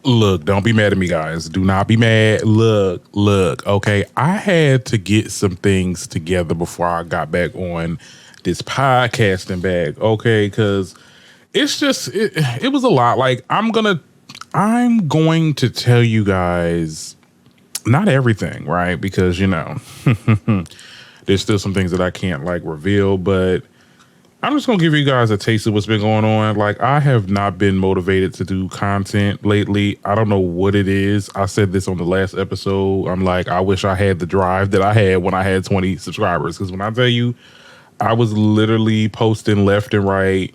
Look, don't be mad at me, guys. Do not be mad. Look. Okay, I had to get some things together before I got back on this podcasting bag. Okay, because it's just it was a lot. Like I'm going to tell you guys not everything, right? Because there's still some things that I can't like reveal, but I'm just going to give you guys a taste of what's been going on. Like, I have not been motivated to do content lately. I don't know what it is. I said this on the last episode. I'm like, I wish I had the drive that I had when I had 20 subscribers. Because when I tell you, I was literally posting left and right,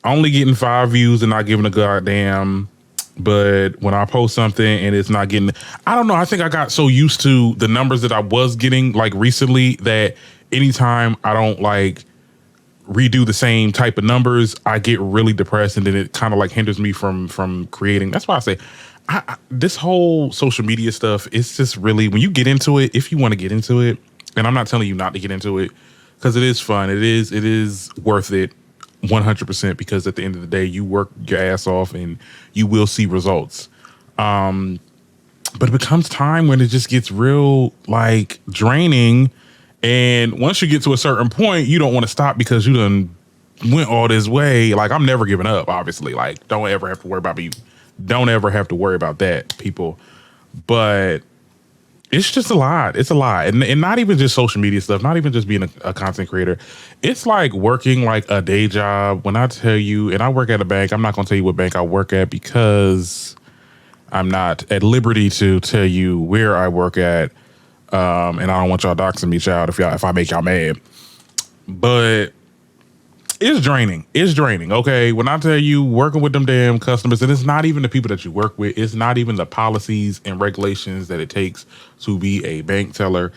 only getting 5 views and not giving a goddamn. But when I post something and it's not getting, I don't know. I think I got so used to the numbers that I was getting like recently that anytime I don't like redo the same type of numbers, I get really depressed, and then it kind of like hinders me from creating. That's why I say this whole social media stuff, it's just really, when you get into it, if you want to get into it, and I'm not telling you not to get into it, because it is fun, it is worth it 100%, because at the end of the day, you work your ass off and you will see results. But it becomes time when it just gets real like draining. And once you get to a certain point, you don't want to stop because you done went all this way. Like, I'm never giving up, obviously. Like, don't ever have to worry about me. Don't ever have to worry about that, people. But it's just a lot. It's a lot. And not even just social media stuff, not even just being a content creator. It's like working like a day job. When I tell you, and I work at a bank, I'm not going to tell you what bank I work at because I'm not at liberty to tell you where I work at. And I don't want y'all doxing me, child, if I make y'all mad. But it's draining. It's draining. Okay. When I tell you working with them damn customers, and it's not even the people that you work with, it's not even the policies and regulations that it takes to be a bank teller.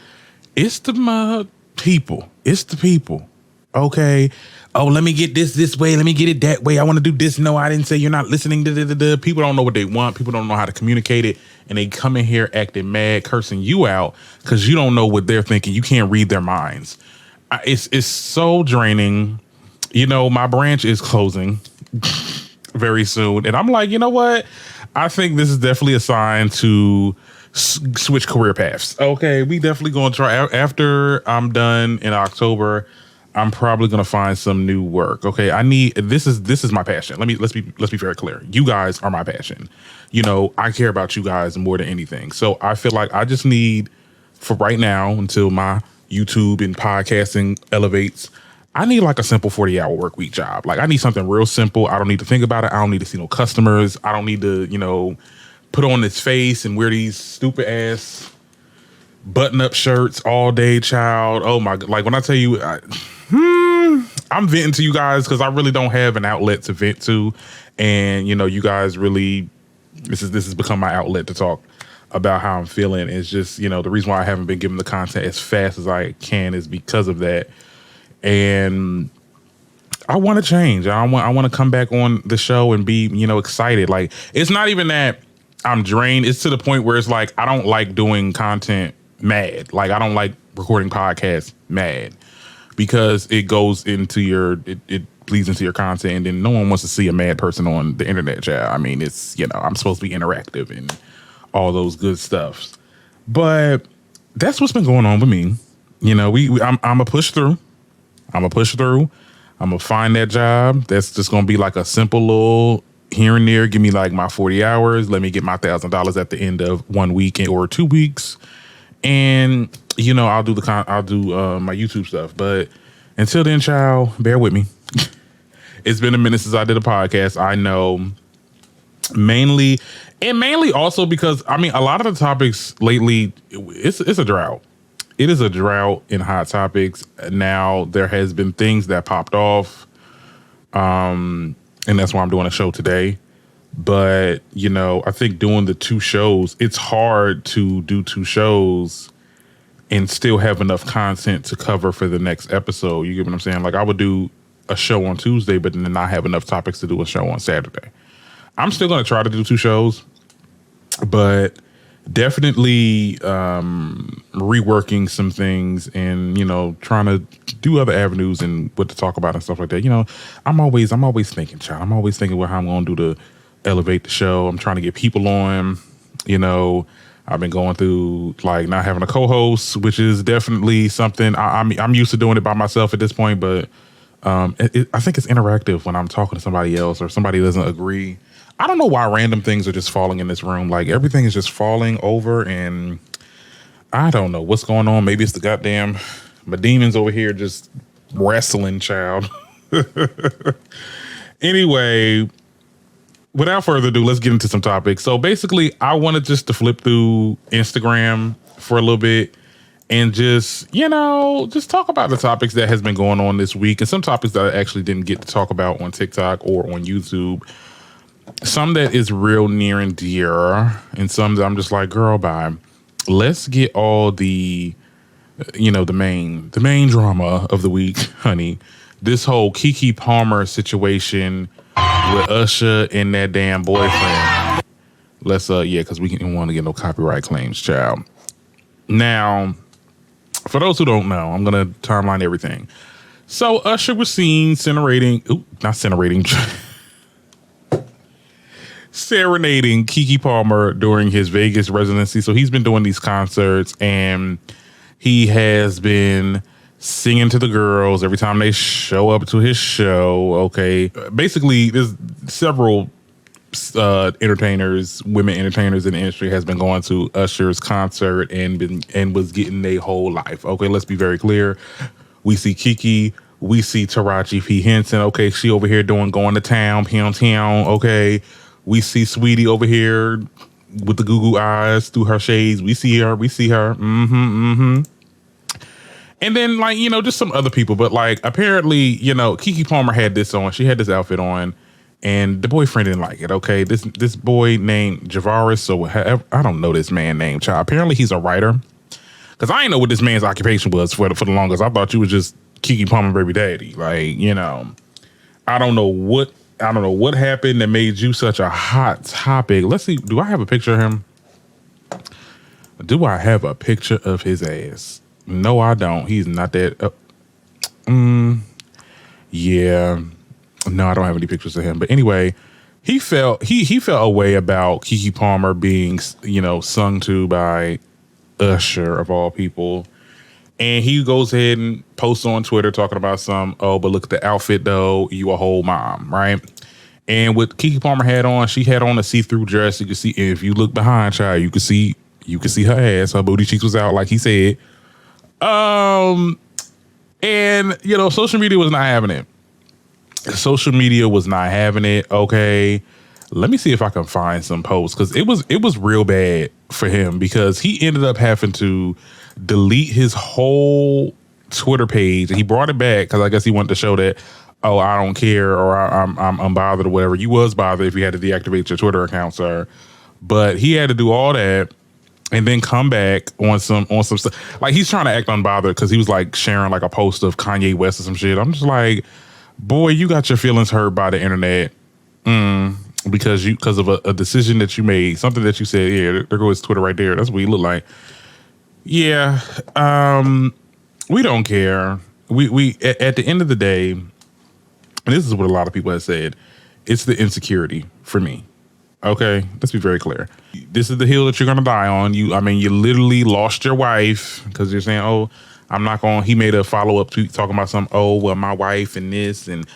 It's the people. It's the people. Okay. Oh, let me get this way. Let me get it that way. I want to do this. No, I didn't say you're not listening. People don't know what they want. People don't know how to communicate it. And they come in here acting mad, cursing you out because you don't know what they're thinking. You can't read their minds. It's so draining. My branch is closing very soon. And I'm like, you know what? I think this is definitely a sign to switch career paths. Okay, we definitely going to try. After I'm done in October, I'm probably going to find some new work. Okay, this is my passion. Let's be very clear. You guys are my passion. I care about you guys more than anything. So I feel like I just need, for right now, until my YouTube and podcasting elevates, I need like a simple 40-hour work week job. Like, I need something real simple. I don't need to think about it. I don't need to see no customers. I don't need to, put on this face and wear these stupid ass button-up shirts all day, child. Oh my God. Like, when I tell you, I'm venting to you guys because I really don't have an outlet to vent to. And, you guys really, this has become my outlet to talk about how I'm feeling. It's just, the reason why I haven't been giving the content as fast as I can is because of that. And I want to change. I want to come back on the show and be, excited. Like, it's not even that I'm drained. It's to the point where it's like, I don't like doing content mad. Like, I don't like recording podcasts mad because it goes into it bleeds into your content, and then no one wants to see a mad person on the internet, chat. I mean, it's, I'm supposed to be interactive and all those good stuffs. But that's what's been going on with me. I'm going to push through. I'm going to find that job. That's just going to be like a simple little here and there. Give me like my 40 hours. Let me get my $1,000 at the end of 1 week or 2 weeks. And, I'll do my YouTube stuff. But until then, child, bear with me. It's been a minute since I did a podcast. I know, mainly also because, a lot of the topics lately, it's a drought. It is a drought in hot topics. Now, there has been things that popped off. And that's why I'm doing a show today. But, I think doing the 2 shows, it's hard to do 2 shows and still have enough content to cover for the next episode. You get what I'm saying? Like, I would do a show on Tuesday, but then not have enough topics to do a show on Saturday. I'm still going to try to do 2 shows, but definitely reworking some things and, trying to do other avenues and what to talk about and stuff like that. I'm always thinking, child. I'm always thinking how I'm going to do the elevate the show. I'm trying to get people on. You know, I've been going through like not having a co-host, which is definitely something I'm used to doing it by myself at this point. But I think it's interactive when I'm talking to somebody else or somebody doesn't agree. I don't know why random things are just falling in this room. Like everything is just falling over, and I don't know what's going on. Maybe it's the goddamn my demons over here just wrestling, child. Anyway, without further ado, let's get into some topics. So basically, I wanted just to flip through Instagram for a little bit and just, you know, just talk about the topics that has been going on this week and some topics that I actually didn't get to talk about on TikTok or on YouTube. Some that is real near and dear, and some that I'm just like, girl, bye. Let's get all the, you know, the main drama of the week, honey. This whole Keke Palmer situation with Usher and that damn boyfriend. Let's because we didn't want to get no copyright claims, child. Now, for those who don't know, I'm gonna timeline everything. So Usher was seen serenading Keke Palmer during his Vegas residency. So he's been doing these concerts and he has been singing to the girls every time they show up to his show. Okay. Basically, there's several women entertainers in the industry has been going to Usher's concert and was getting their whole life. Okay, let's be very clear. We see Keke, we see Taraji P. Henson. Okay, she over here going to town, town. Okay, we see Sweetie over here with the goo eyes through her shades. We see her. And then, like, you know, just some other people. But, like, apparently, you know, Keke Palmer had this on. She had this outfit on. And the boyfriend didn't like it, okay? This boy named Javaris, so I don't know this man named child. Apparently, he's a writer. Because I didn't know what this man's occupation was for the longest. I thought you was just Keke Palmer baby daddy. Like, you know, I don't know what happened that made you such a hot topic. Let's see. Do I have a picture of him? Do I have a picture of his ass? No, I don't. He's not that. Yeah. No, I don't have any pictures of him. But anyway, he felt a way about Keke Palmer being, you know, sung to by Usher of all people. And he goes ahead and posts on Twitter talking about but look at the outfit though, you a whole mom, right? And what Keke Palmer had on, she had on a see-through dress. You can see, if you look behind, child, you can see her ass, her booty cheeks was out, like he said. And you know, social media was not having it. Okay. Let me see if I can find some posts, because it was real bad for him, because he ended up having to delete his whole Twitter page. He brought it back because I guess he wanted to show that, oh, I don't care, or I'm unbothered or whatever. You was bothered if you had to deactivate your Twitter account, sir. But he had to do all that and then come back on some stuff. Like, he's trying to act unbothered because he was like sharing like a post of Kanye West or some shit. I'm just like, boy, you got your feelings hurt by the internet because of a decision that you made, something that you said. Yeah, there goes Twitter right there. That's what you look like. Yeah, we don't care. We at the end of the day, and this is what a lot of people have said, it's the insecurity for me. Okay, let's be very clear. This is the hill that you're gonna die on. You literally lost your wife because you're saying, oh, I'm not going. He made a follow-up tweet talking about my wife and this, and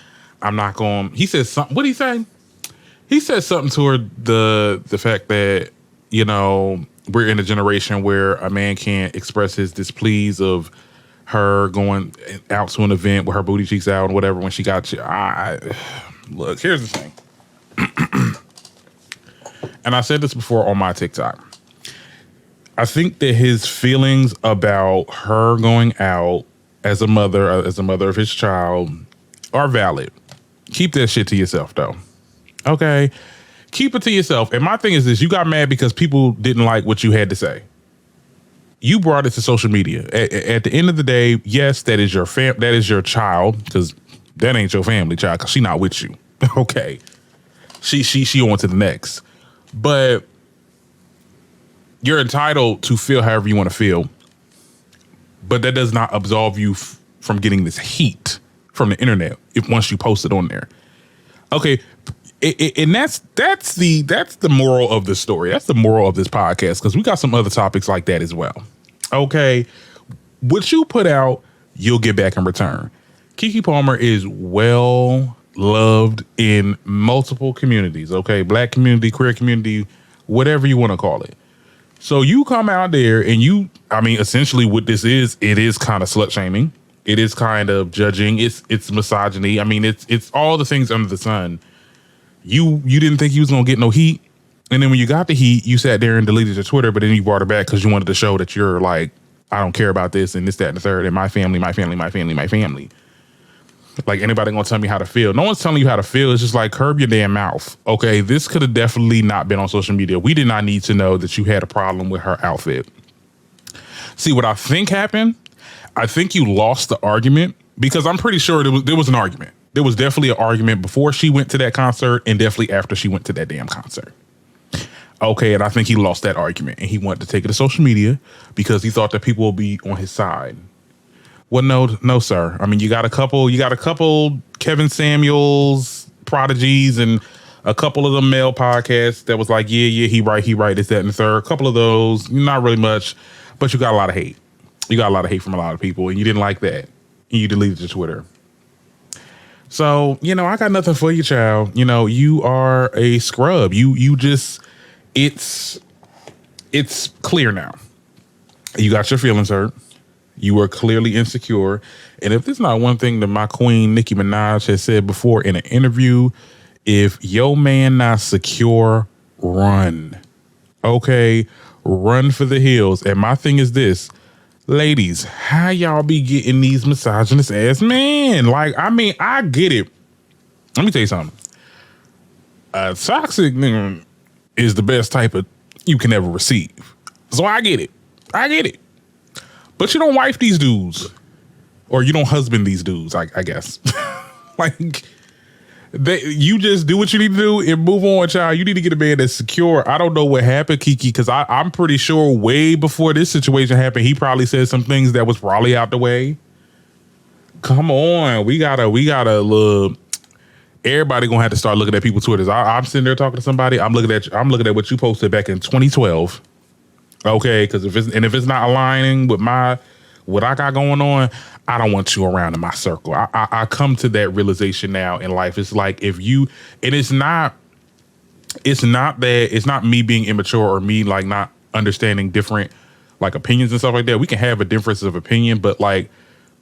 I'm not going. He said something. What did he say? He said something toward the fact that, you know, we're in a generation where a man can't express his displease of her going out to an event with her booty cheeks out and whatever when she got you. Look, here's the thing. And I said this before on my TikTok. I think that his feelings about her going out as a mother of his child are valid. Keep that shit to yourself, though. Okay? Keep it to yourself. And my thing is this: you got mad because people didn't like what you had to say. You brought it to social media. At the end of the day, yes, that is your that is your child, because that ain't your family child, because she not with you. Okay. She on to the next. But you're entitled to feel however you want to feel. But that does not absolve you from getting this heat from the internet once you post it on there. Okay, And that's the moral of the story. That's the moral of this podcast, because we got some other topics like that as well. Okay, what you put out, you'll get back in return. Keke Palmer is well loved in multiple communities. Okay, black community, queer community, whatever you want to call it. So you come out there and essentially what this is, it is kind of slut shaming. It is kind of judging. It's misogyny. I mean, it's all the things under the sun. You didn't think you was gonna get no heat, and then when you got the heat, you sat there and deleted your Twitter, but then you brought it back because you wanted to show that you're like, I don't care about this and this, that, and the third, and my family, my family, my family, my family. Like, anybody gonna tell me how to feel? No one's telling you how to feel. It's just like, curb your damn mouth. Okay, this could have definitely not been on social media. We did not need to know that you had a problem with her outfit. See, what I think happened, I think you lost the argument, because I'm pretty sure there was an argument. There was definitely an argument before she went to that concert and definitely after she went to that damn concert. Okay, and I think he lost that argument and he wanted to take it to social media because he thought that people will be on his side. Well, no, sir. I mean, you got a couple Kevin Samuels prodigies and a couple of the male podcasts that was like, yeah, he right, this, that, and the third. A couple of those, not really much, but you got a lot of hate. You got a lot of hate from a lot of people, and you didn't like that. And you deleted your Twitter. So, I got nothing for you, child. You are a scrub. You just, it's clear now. You got your feelings hurt. You were clearly insecure. And if there's not one thing that my queen, Nicki Minaj, has said before in an interview, if your man not secure, run. Okay? Run for the hills. And my thing is this. Ladies, how y'all be getting these misogynist ass men? Like, I get it. Let me tell you something. A toxic nigga is the best type of you can ever receive. So I get it. But you don't wife these dudes. Or you don't husband these dudes, I guess. Like, you just do what you need to do and move on, child. You need to get a man that's secure. I don't know what happened, Keke, because I'm pretty sure way before this situation happened, he probably said some things that was probably out the way. Come on, we gotta look. Everybody gonna have to start looking at people's Twitters. I'm sitting there talking to somebody. I'm looking at what you posted back in 2012. Okay, because if it's not aligning with what I got going on, I don't want you around in my circle. I come to that realization now in life. It's like, if you, and it's not me being immature or me like not understanding different like opinions and stuff like that. We can have a difference of opinion, but like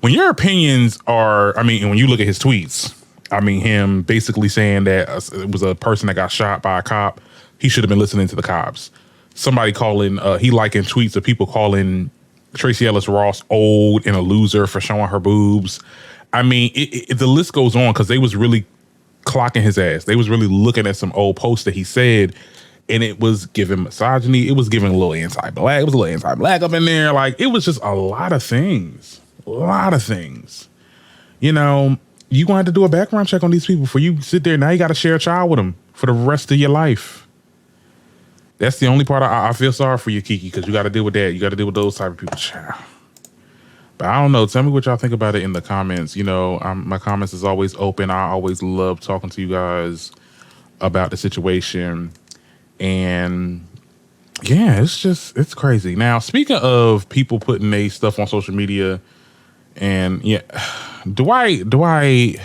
when your opinions are, and when you look at his tweets, him basically saying that it was a person that got shot by a cop. He should have been listening to the cops. Somebody calling, he liking tweets of people calling Tracy Ellis Ross old and a loser for showing her boobs. The list goes on, because they was really clocking his ass. They was really looking at some old posts that he said, and it was giving misogyny. It was giving a little anti-black. It was a little anti-black up in there. Like, it was just a lot of things. You're gonna have to do a background check on these people before you sit there. Now you got to share a child with them for the rest of your life. That's the only part I feel sorry for you, Keke, because you got to deal with that. You got to deal with those type of people. But I don't know. Tell me what y'all think about it in the comments. My comments is always open. I always love talking to you guys about the situation. And yeah, it's crazy. Now, speaking of people putting their stuff on social media, and yeah, Dwight, didn't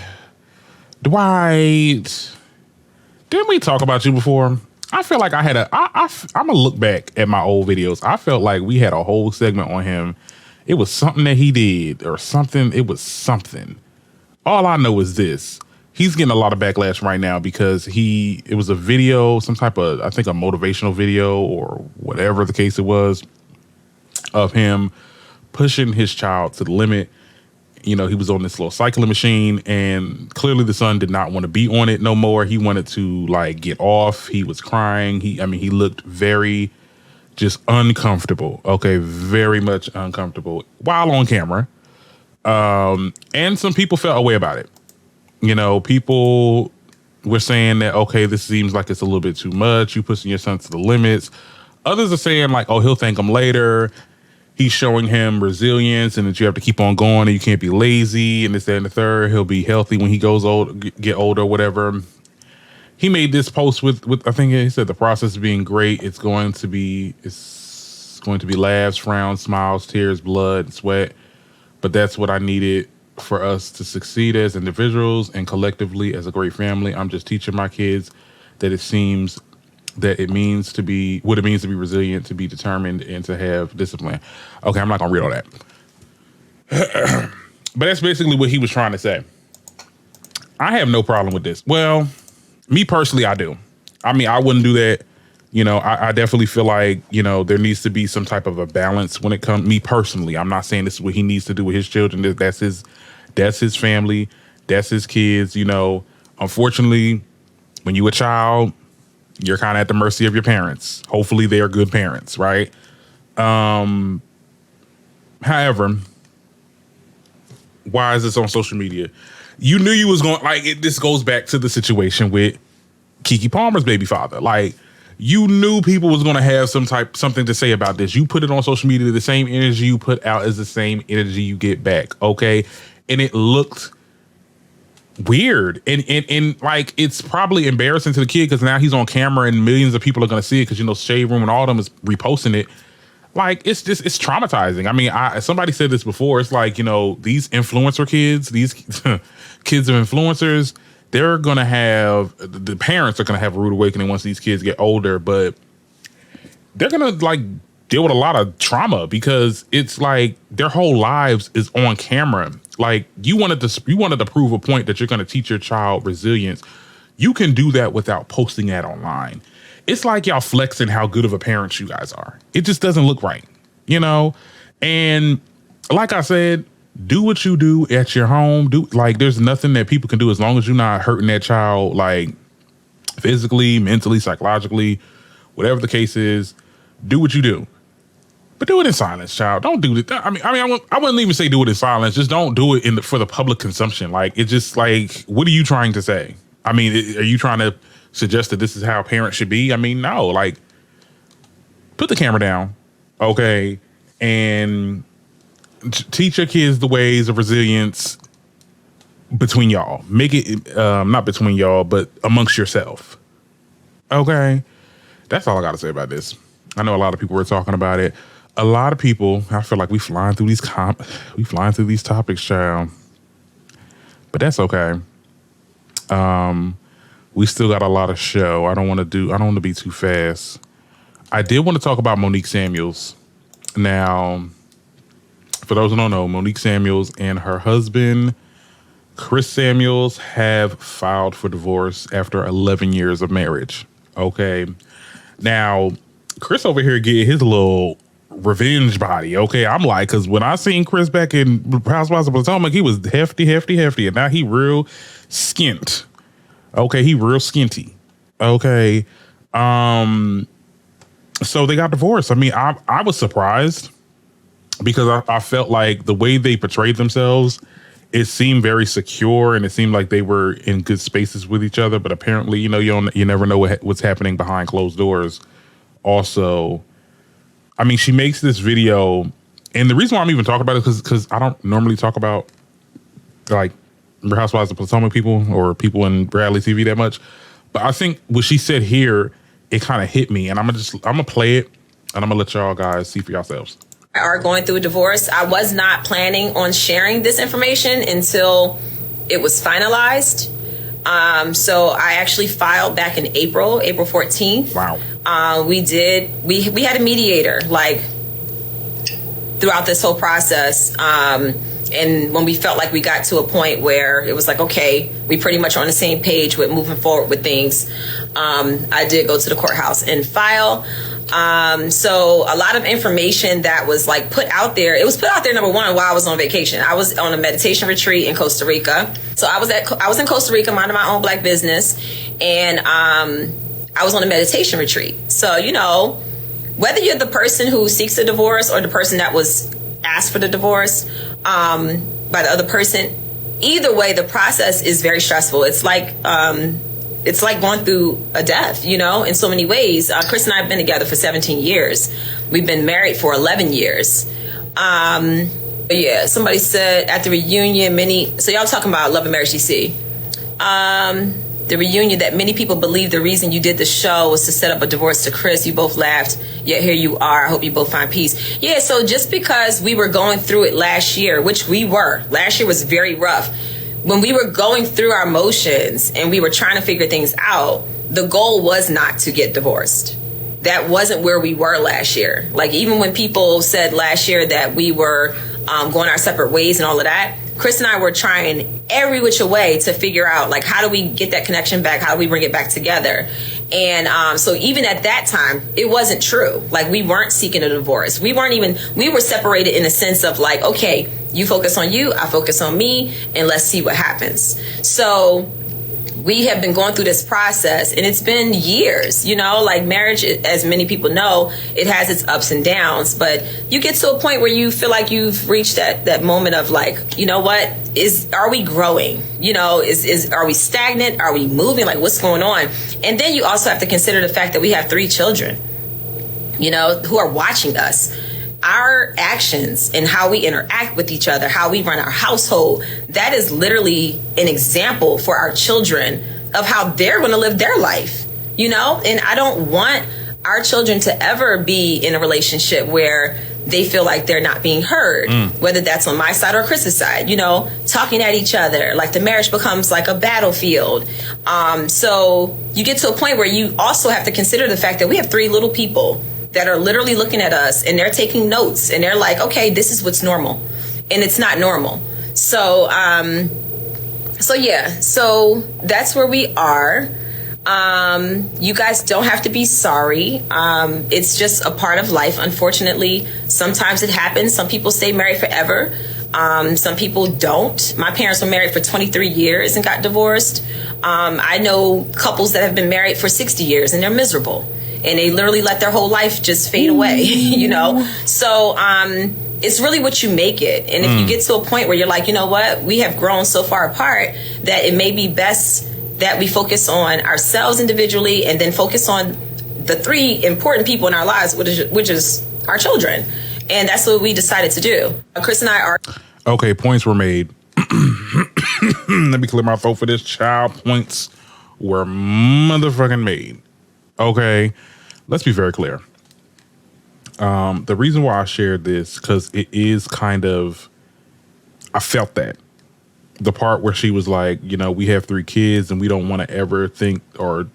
we talk about you before? I feel like I'm gonna look back at my old videos. I felt like we had a whole segment on him. It was something that he did or something. It was something. All I know is this. He's getting a lot of backlash right now because it was a video, some type of, I think a motivational video or whatever the case it was, of him pushing his child to the limit. He was on this little cycling machine, and clearly the son did not want to be on it no more. He wanted to like get off. He was crying. He looked very just uncomfortable. Okay. Very much uncomfortable while on camera. And some people felt a way about it. People were saying that, okay, this seems like it's a little bit too much. You pushing your son to the limits. Others are saying like, oh, he'll thank him later. He's showing him resilience and that you have to keep on going and you can't be lazy and this, that, and the third. He'll be healthy when he get older, whatever. he made this post with I think he said the process being great. It's going to be laughs, frowns, smiles, tears, blood, sweat. But that's what I needed for us to succeed as individuals and collectively as a great family. I'm just teaching my kids that it means to be what it means to be resilient, to be determined, and to have discipline. Okay, I'm not gonna read all that. But that's basically what he was trying to say. I have no problem with this. Well, me personally, I do. I mean, I wouldn't do that. You know, I definitely feel like, you know, there needs to be some type of a balance when it comes, me personally. I'm not saying this is what he needs to do with his children. That's his family. That's his kids. You know, unfortunately, when you're a child, you're kind of at the mercy of your parents. Hopefully they are good parents, right? However, why is this on social media? You knew you was going, this goes back to the situation with Keke Palmer's baby father. Like, you knew people was going to have something to say about this. You put it on social media, the same energy you put out is the same energy you get back, okay? And it looked weird. And like, it's probably embarrassing to the kid because now he's on camera and millions of people are going to see it because, you know, Shade Room and all of them is reposting it. Like, it's traumatizing. I mean, somebody said this before. It's like, you know, these influencer kids, these kids of influencers, they're going to have, the parents are going to have a rude awakening once these kids get older, but they're going to like deal with a lot of trauma because it's like their whole lives is on camera. Like, you wanted to prove a point that you're going to teach your child resilience. You can do that without posting that online. It's like y'all flexing how good of a parent you guys are. It just doesn't look right, you know? And like I said, do what you do at your home. There's nothing that people can do as long as you're not hurting that child, like physically, mentally, psychologically, whatever the case is, do what you do. But do it in silence, child. Don't do it. I wouldn't even say do it in silence. Just don't do it for the public consumption. Like, it's just like, what are you trying to say? I mean, are you trying to suggest that this is how parents should be? I mean, no, like, put the camera down, okay, and teach your kids the ways of resilience between y'all. Make it, not between y'all, but amongst yourself, okay? That's all I got to say about this. I know a lot of people were talking about it. A lot of people, I feel like we flying through these topics, child, but that's okay. We still got a lot of show. I don't want to be too fast. I did want to talk about Monique Samuels. Now, for those who don't know, Monique Samuels and her husband, Chris Samuels, have filed for divorce after 11 years of marriage. Okay. Now, Chris over here getting his little revenge body. Okay. I'm like, because when I seen Chris back in Housewives of Potomac, he was hefty. And now he real skint. Okay, he real skinty. Okay. So they got divorced. I mean, I was surprised because I felt like the way they portrayed themselves, it seemed very secure and it seemed like they were in good spaces with each other. But apparently, you know, you never know what's happening behind closed doors. Also, I mean, she makes this video, and the reason why I'm even talking about it is because I don't normally talk about like Real Housewives of Potomac people or people in Bradley TV that much. But I think what she said here, it kind of hit me, and I'm gonna play it and I'm gonna let y'all guys see for yourselves. Are going through a divorce. I was not planning on sharing this information until it was finalized. So I actually filed back in April 14th. Wow. We had a mediator like throughout this whole process. And when we felt like we got to a point where it was like, okay, we pretty much on the same page with moving forward with things, I did go to the courthouse and file. So a lot of information that was like put out there, it was put out there, number one, while I was on vacation. I was on a meditation retreat in Costa Rica. So I was in Costa Rica minding my own Black business, and I was on a meditation retreat. So, you know, whether you're the person who seeks a divorce or the person that was asked for the divorce by the other person, either way, the process is very stressful. It's like going through a death, you know, in so many ways. Chris and I have been together for 17 years. We've been married for 11 years. Yeah, somebody said at the reunion, so y'all talking about Love and Marriage DC. the reunion that many people believe the reason you did the show was to set up a divorce to Chris. You both laughed, yet here you are. I hope you both find peace. Yeah, so just because we were going through it last year, which we were, last year was very rough. When we were going through our motions and we were trying to figure things out, the goal was not to get divorced. That wasn't where we were last year. Like, even when people said last year that we were going our separate ways and all of that, Chris and I were trying every which way to figure out, like, how do we get that connection back? How do we bring it back together? And so even at that time, it wasn't true. Like, we weren't seeking a divorce. We were separated in the sense of like, okay, you focus on you, I focus on me, and let's see what happens. So we have been going through this process, and it's been years, you know, like marriage, as many people know, it has its ups and downs, but you get to a point where you feel like you've reached that moment of like, you know what, are we growing? You know, are we stagnant? Are we moving? Like, what's going on? And then you also have to consider the fact that we have 3 children, you know, who are watching us. Our actions and how we interact with each other, how we run our household, that is literally an example for our children of how they're going to live their life, you know? And I don't want our children to ever be in a relationship where they feel like they're not being heard, whether that's on my side or Chris's side, you know, talking at each other, like the marriage becomes like a battlefield. So you get to a point where you also have to consider the fact that we have 3 little people that are literally looking at us and they're taking notes and they're like, okay, this is what's normal. And it's not normal. So, so that's where we are. You guys don't have to be sorry. It's just a part of life. Unfortunately, sometimes it happens. Some people stay married forever. Some people don't. My parents were married for 23 years and got divorced. I know couples that have been married for 60 years and they're miserable. And they literally let their whole life just fade away, you know? So it's really what you make it. And if you get to a point where you're like, you know what, we have grown so far apart that it may be best that we focus on ourselves individually and then focus on the 3 important people in our lives, which is our children. And that's what we decided to do. Chris and I are... Okay, points were made. Let me clear my throat for this. Child, points were motherfucking made. Okay. Let's be very clear. The reason why I shared this, because it is kind of, I felt that. The part where she was like, you know, we have 3 kids and we don't want to ever think or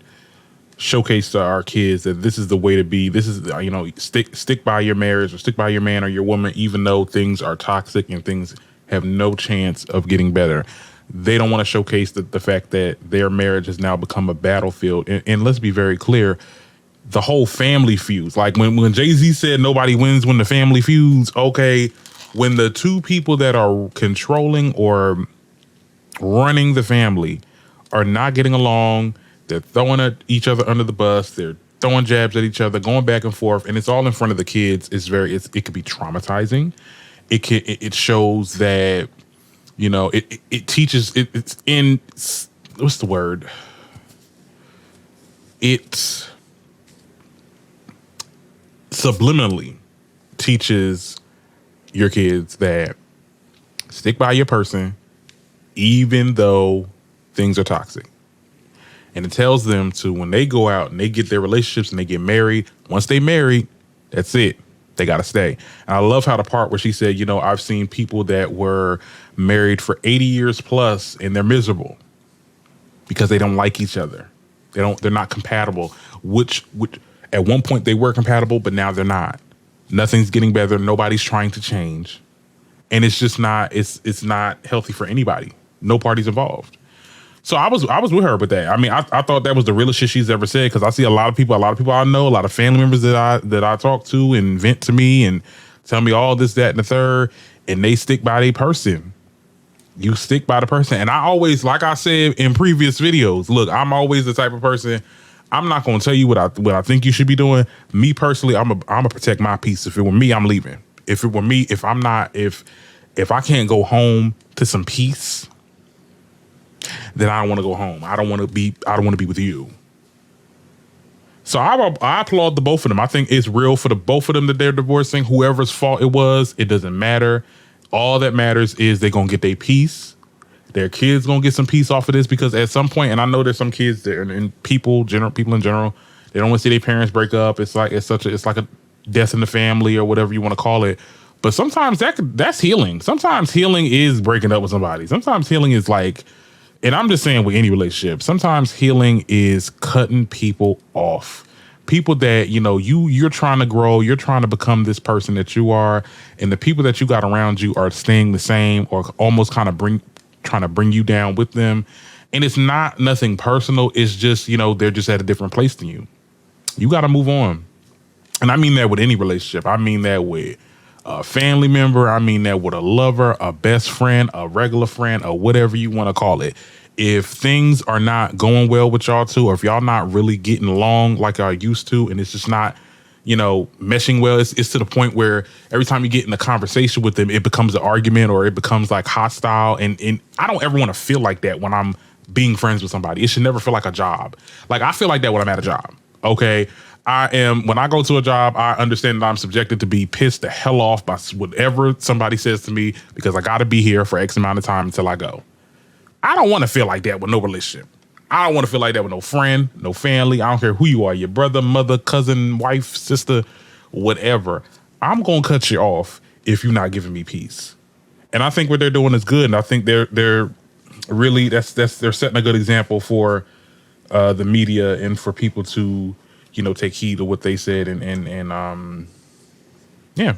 showcase to our kids that this is the way to be. This is, you know, stick by your marriage or stick by your man or your woman, even though things are toxic and things have no chance of getting better. They don't want to showcase the fact that their marriage has now become a battlefield. And let's be very clear. The whole family feuds, like when Jay-Z said nobody wins when the family feuds, okay, when the 2 people that are controlling or running the family are not getting along, they're throwing at each other under the bus, they're throwing jabs at each other, going back and forth, and it's all in front of the kids, it could be traumatizing. It shows that, you know, it teaches, it's in, what's the word? It's subliminally teaches your kids that stick by your person, even though things are toxic. And it tells them to, when they go out and they get their relationships and they get married, once they married, that's it. They got to stay. And I love how the part where she said, you know, I've seen people that were married for 80 years plus and they're miserable because they don't like each other. They're not compatible, which at one point they were compatible, but now they're not. Nothing's getting better. Nobody's trying to change. And it's just not, it's not healthy for anybody. No parties involved. So I was with her with that. I mean, I thought that was the realest shit she's ever said, because I see a lot of people I know, a lot of family members that I talk to and vent to me and tell me all this, that, and the third, and they stick by their person. You stick by the person. And I always, like I said in previous videos, look, I'm always the type of person, I'm not going to tell you what I think you should be doing. Me personally, I'm gonna protect my peace. If it were me, I'm leaving. If it were me, if I can't go home to some peace, then I don't want to go home. I don't want to be with you. So I applaud the both of them. I think it's real for the both of them that they're divorcing. Whoever's fault it was, it doesn't matter. All that matters is they're going to get their peace. Their kids gonna get some peace off of this because at some point, and I know there's some kids there and people in general, they don't want to see their parents break up. It's like it's like a death in the family or whatever you want to call it. But sometimes that's healing. Sometimes healing is breaking up with somebody. Sometimes healing is like, and I'm just saying with any relationship, sometimes healing is cutting people off. People that, you know, you're trying to grow, you're trying to become this person that you are, and the people that you got around you are staying the same or almost kind of trying to bring you down with them. And it's not nothing personal. It's just, you know, they're just at a different place than you. You got to move on. And I mean that with any relationship. I mean that with a family member. I mean that with a lover, a best friend, a regular friend, or whatever you want to call it. If things are not going well with y'all two, or if y'all not really getting along like y'all used to, and it's just not, you know, meshing well, it's to the point where every time you get in a conversation with them, it becomes an argument or it becomes like hostile. And I don't ever want to feel like that when I'm being friends with somebody. It should never feel like a job. Like I feel like that when I'm at a job. Okay. When I go to a job, I understand that I'm subjected to be pissed the hell off by whatever somebody says to me because I got to be here for X amount of time until I go. I don't want to feel like that with no relationship. I don't want to feel like that with no friend, no family. I don't care who you are, your brother, mother, cousin, wife, sister, whatever. I'm going to cut you off if you're not giving me peace. And I think what they're doing is good. And I think they're really, they're setting a good example for the media and for people to, you know, take heed of what they said. Yeah.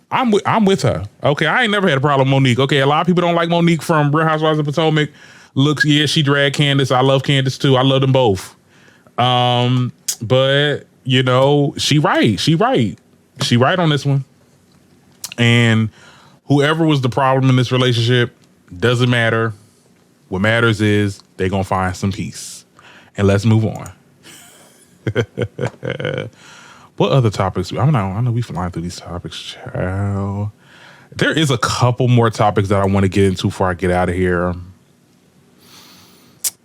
I'm with her. Okay, I ain't never had a problem with Monique. Okay, a lot of people don't like Monique from Real Housewives of Potomac. Looks, yeah, she dragged Candace. I love Candace too. I love them both. But you know, she right on this one. And whoever was the problem in this relationship doesn't matter. What matters is they gonna find some peace. And let's move on. What other topics? I know we flying through these topics, child. There is a couple more topics that I want to get into before I get out of here.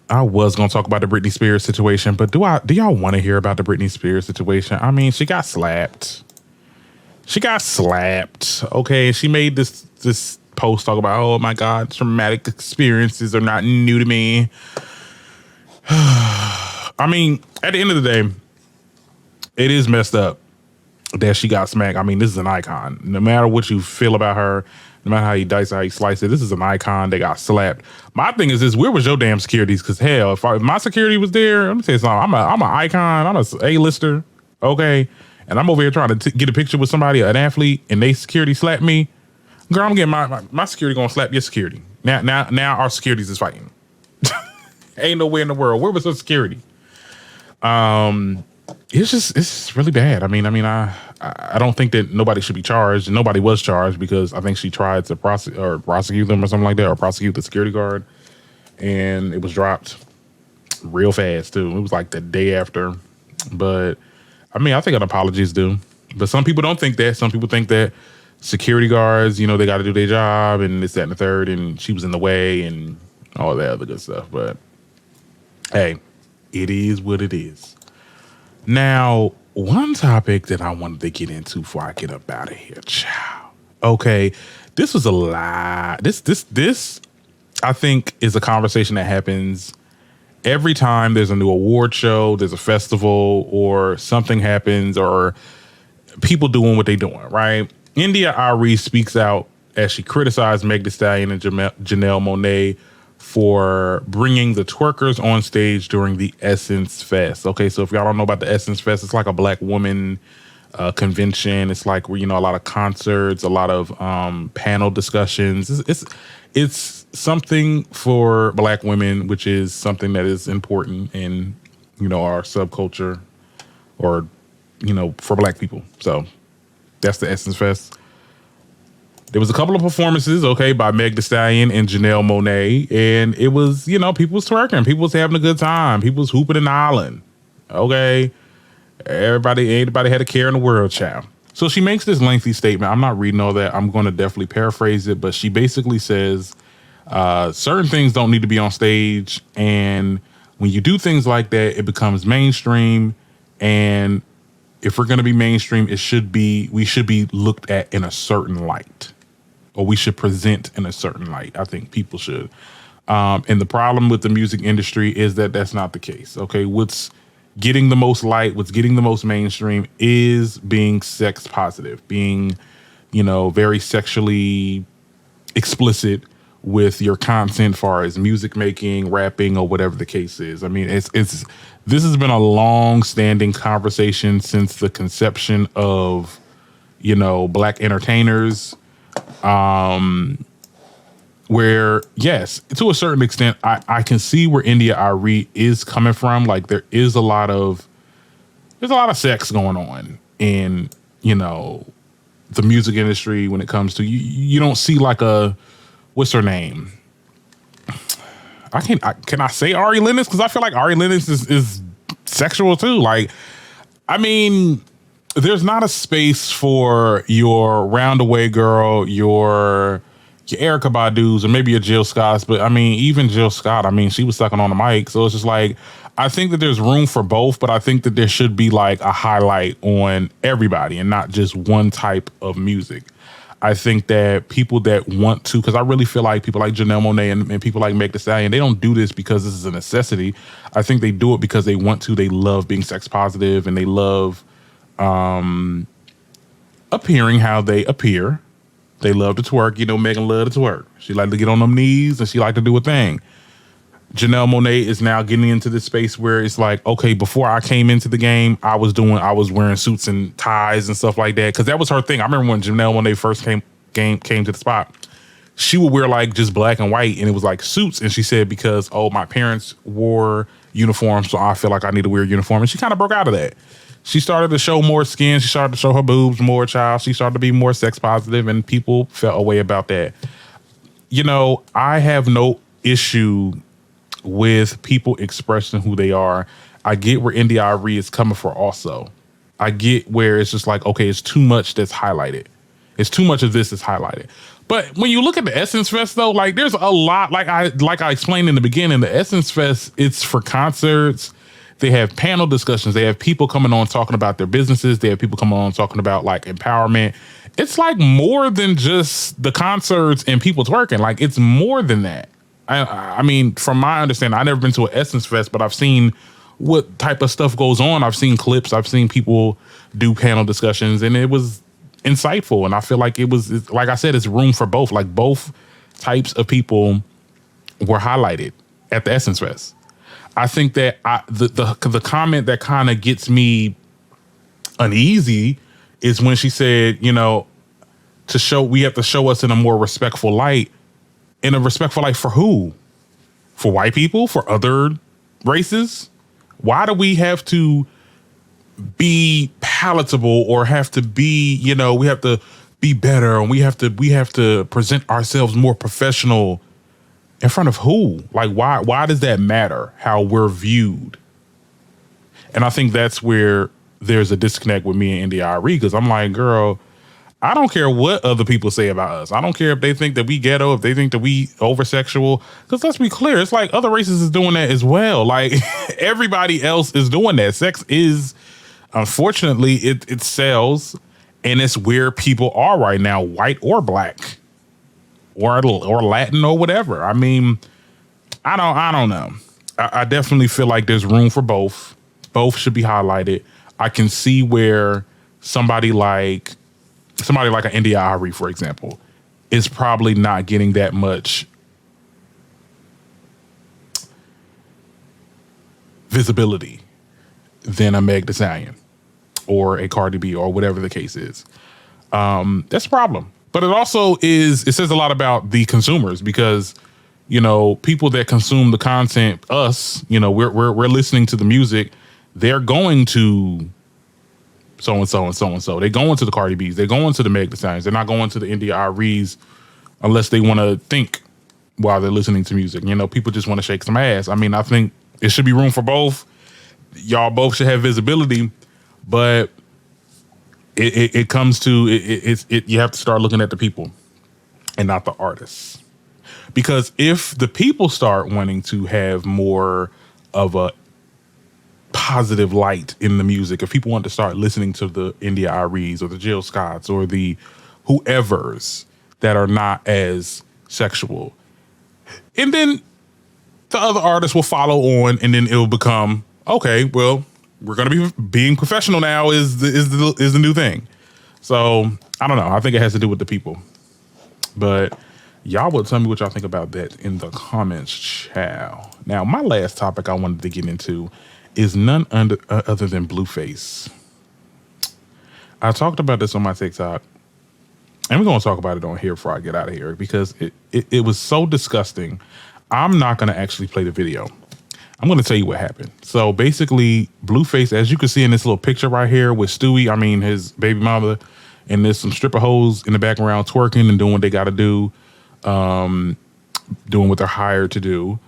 I was going to talk about the Britney Spears situation, but do y'all want to hear about the Britney Spears situation? I mean, she got slapped. Okay, she made this post talk about, oh my God, traumatic experiences are not new to me. I mean, at the end of the day, it is messed up that she got smacked. I mean, this is an icon. No matter what you feel about her, no matter how you dice it, how you slice it, this is an icon that got slapped. My thing is this: where was your damn securities? Because hell, if my security was there, let me tell you something. I'm an icon. I'm a A-lister. Okay, and I'm over here trying to get a picture with somebody, an athlete, and they security slap me. Girl, I'm getting my security gonna slap your security. Now our securities is fighting. Ain't nowhere in the world. Where was her security? It's just really bad. I mean, I don't think that nobody should be charged. Nobody was charged because I think she tried to prosecute them or something like that, or prosecute the security guard, and it was dropped real fast too. It was like the day after. But I mean, I think an apology is due. But some people don't think that. Some people think that security guards, you know, they got to do their job and this, that, and the third, and she was in the way and all that other good stuff. But hey, it is what it is. Now, one topic that I wanted to get into before I get up out of here, child. Okay, this was a lie. This I think is a conversation that happens every time there's a new award show, there's a festival, or something happens, or people doing what they're doing, right? India Arie speaks out as she criticized Meg Thee Stallion and Janelle Monae for bringing the twerkers on stage during the Essence Fest. Okay, so if y'all don't know about the Essence Fest, it's like a black woman convention. It's like where, you know, a lot of concerts, a lot of panel discussions. It's something for black women, which is something that is important in, you know, our subculture, or, you know, for black people. So that's the Essence Fest. There was a couple of performances, okay, by Meg Thee Stallion and Janelle Monae, and it was, you know, people was twerking, people was having a good time, people was hooping and hollering, okay? Anybody had a care in the world, child. So she makes this lengthy statement. I'm not reading all that. I'm going to definitely paraphrase it, but she basically says certain things don't need to be on stage, and when you do things like that, it becomes mainstream, and if we're going to be mainstream, we should be looked at in a certain light. or we should present in a certain light. I think people should. And the problem with the music industry is that that's not the case. Okay, what's getting the most light, what's getting the most mainstream is being sex positive, being, very sexually explicit with your content, far as music making, rapping, or whatever the case is. I mean, this has been a long standing conversation since the conception of, black entertainers. Where, yes, to a certain extent, I can see where Arie is coming from. Like, there's a lot of sex going on in, the music industry when it comes to, you don't see like what's her name? Can I say Arie Lennox? Because I feel like Arie Lennox is sexual too. Like, I mean, there's not a space for your Roundaway girl, your Erykah Badu's, or maybe a Jill Scott's, but I mean, even Jill Scott, I mean, she was sucking on the mic. So it's just like, I think that there's room for both, but I think that there should be like a highlight on everybody and not just one type of music. I think that people that want to, because I really feel like people like Janelle Monae and people like Meg Thee Stallion, they don't do this because this is a necessity. I think they do it because they want to. They love being sex positive and they love appearing how they appear. They love to twerk. Megan loved to twerk. She liked to get on them knees and she liked to do a thing. Janelle Monae is now getting into this space where it's like, okay, before I came into the game, I was wearing suits and ties and stuff like that. Cause that was her thing. I remember when Janelle Monae first came to the spot, she would wear like just black and white and it was like suits. And she said, because, my parents wore uniforms, so I feel like I need to wear a uniform. And she kind of broke out of that. She started to show more skin. She started to show her boobs more, child. She started to be more sex positive and people felt a way about that. I have no issue with people expressing who they are. I get where Arie is coming for also. I get where it's just like, okay, it's too much that's highlighted. It's too much of this that's highlighted. But when you look at the Essence Fest though, like there's a lot, like I explained in the beginning, the Essence Fest, it's for concerts. They have panel discussions. They have people coming on talking about their businesses. They have people coming on talking about like empowerment. It's like more than just the concerts and people twerking. Like it's more than that. I mean, from my understanding, I've never been to an Essence Fest, but I've seen what type of stuff goes on. I've seen clips. I've seen people do panel discussions, and it was insightful. And I feel like like I said, it's room for both. Like both types of people were highlighted at the Essence Fest. I think that the comment that kind of gets me uneasy is when she said, we have to show us in a more respectful light. In a respectful light for who? For white people? For other races? Why do we have to be palatable or have to be, we have to be better and we have to present ourselves more professional in front of who? Like, why does that matter how we're viewed? And I think that's where there's a disconnect with me and Arie, because I'm like, girl, I don't care what other people say about us. I don't care if they think that we ghetto, if they think that we over-sexual. Because let's be clear, it's like other races is doing that as well. Like everybody else is doing that. Sex is, unfortunately, it sells, and it's where people are right now, white or black, or Latin or whatever. I mean, I don't know. I definitely feel like there's room for both. Both should be highlighted. I can see where somebody like an Arie, for example, is probably not getting that much visibility than a Meg Thee Stallion or a Cardi B or whatever the case is. That's a problem. But it also it says a lot about the consumers, because, people that consume the content, us, we're listening to the music. They're going to so-and-so and so-and-so. They go into the Cardi B's. They go into the Meg Thee Stallions. They're not going to the Aries unless they want to think while they're listening to music. People just want to shake some ass. I mean, I think it should be room for both. Y'all both should have visibility, but it comes to you have to start looking at the people and not the artists. Because if the people start wanting to have more of a positive light in the music, if people want to start listening to the Aries or the Jill Scotts or the whoever's, that are not as sexual. And then the other artists will follow on, and then it'll become, okay, well, we're going to be being professional now is the new thing. So I don't know. I think it has to do with the people. But y'all will tell me what y'all think about that in the comments, chow. Now, my last topic I wanted to get into is none other than Blueface. I talked about this on my TikTok, and we're going to talk about it on here before I get out of here because it was so disgusting. I'm not going to actually play the video. I'm going to tell you what happened. So basically, Blueface, as you can see in this little picture right here with Stewie, I mean his baby mother, and there's some stripper hoes in the background twerking and doing what they got to do, doing what they're hired to do.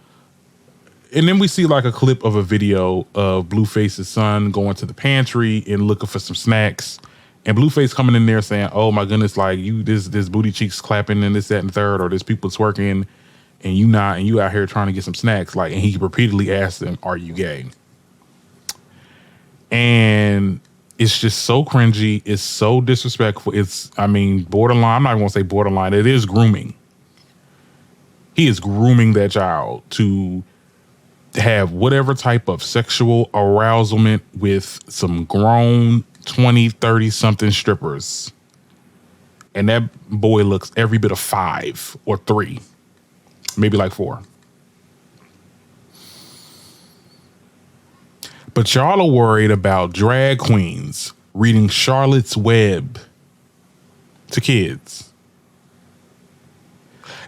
And then we see like a clip of a video of Blueface's son going to the pantry and looking for some snacks. And Blueface coming in there saying, oh my goodness, like this booty cheeks clapping and this, that, and the third, or there's people twerking and you not, and you out here trying to get some snacks. Like, and he repeatedly asked them, are you gay? And it's just so cringy. It's so disrespectful. It's, I mean, borderline. I'm not even gonna say borderline. It is grooming. He is grooming that child to have whatever type of sexual arousal with some grown 20, 30 something strippers. And that boy looks every bit of 5 or 3, maybe like 4. But y'all are worried about drag queens reading Charlotte's Web to kids.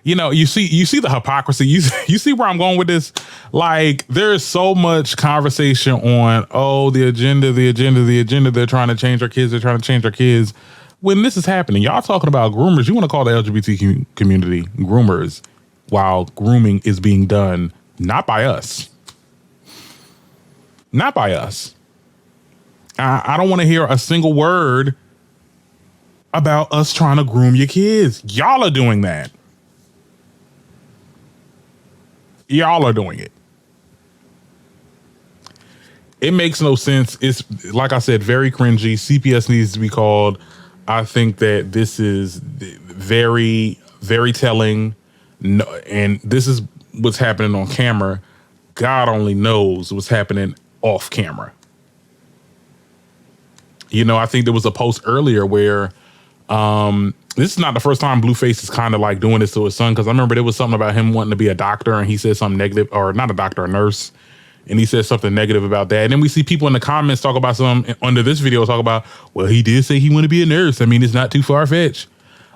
You know, you see the hypocrisy. You see where I'm going with this? Like, there's so much conversation on, oh, the agenda. They're trying to change our kids. When this is happening, y'all talking about groomers. You want to call the LGBT community groomers while grooming is being done not by us. Not by us. I don't want to hear a single word about us trying to groom your kids. Y'all are doing that. Y'all are doing it. It makes no sense. It's, like I said, very cringy. CPS needs to be called. I think that this is very, very telling. No, and this is what's happening on camera. God only knows what's happening off camera. You know, I think there was a post earlier where this is not the first time Blueface is kind of like doing this to his son, because I remember there was something about him wanting to be a doctor and he said something negative, or not a doctor, a nurse, and he said something negative about that. And then we see people in the comments talk about under this video talk about, well, he did say he wanted to be a nurse. I mean, it's not too far-fetched.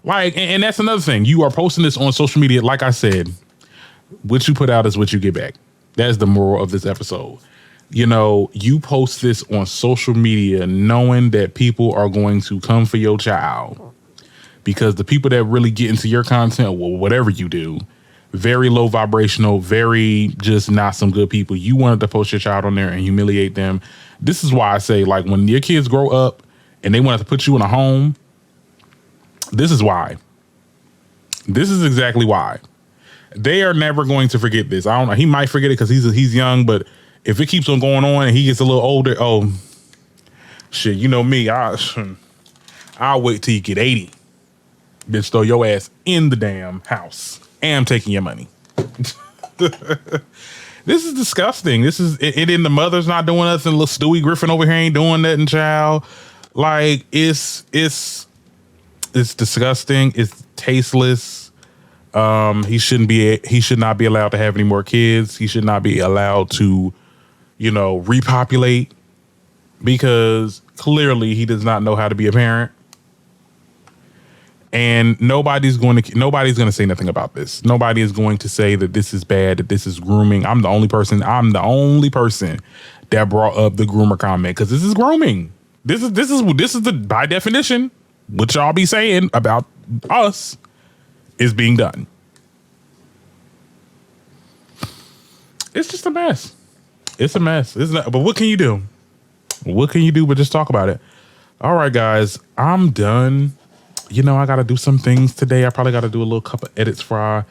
Like, and that's another thing. You are posting this on social media. Like I said, what you put out is what you get back. That's the moral of this episode. You know, you post this on social media knowing that people are going to come for your child, because the people that really get into your content, well, whatever you do, very low vibrational, very just not some good people. You wanted to post your child on there and humiliate them. This is why I say, like, when your kids grow up and they wanted to put you in a home, this is why. This is exactly why. They are never going to forget this. I don't know. He might forget it because he's young, but if it keeps on going on and he gets a little older, oh, shit, you know me, I'll wait till you get 80. Bitch, throw your ass in the damn house. And I'm taking your money. This is disgusting. This is it. And the mother's not doing nothing. Little Stewie Griffin over here ain't doing nothing, child. Like, it's disgusting. It's tasteless. He should not be allowed to have any more kids. He should not be allowed to, you know, repopulate, because clearly he does not know how to be a parent. And nobody's going to say nothing about this. Nobody is going to say that this is bad, that this is grooming. I'm the only person that brought up the groomer comment, because this is grooming. This is the, by definition, what y'all be saying about us is being done. It's just a mess. It's a mess. But what can you do? What can you do but just talk about it? All right, guys, I'm done. You know, I got to do some things today. I probably got to do a little couple edits before I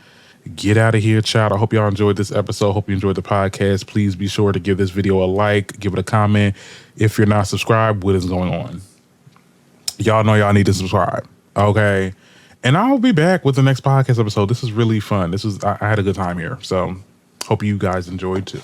get out of here, child. I hope y'all enjoyed this episode. Hope you enjoyed the podcast. Please be sure to give this video a like, give it a comment. If you're not subscribed, what is going on? Y'all know y'all need to subscribe, okay? And I'll be back with the next podcast episode. This is really fun. I had a good time here. So hope you guys enjoyed too.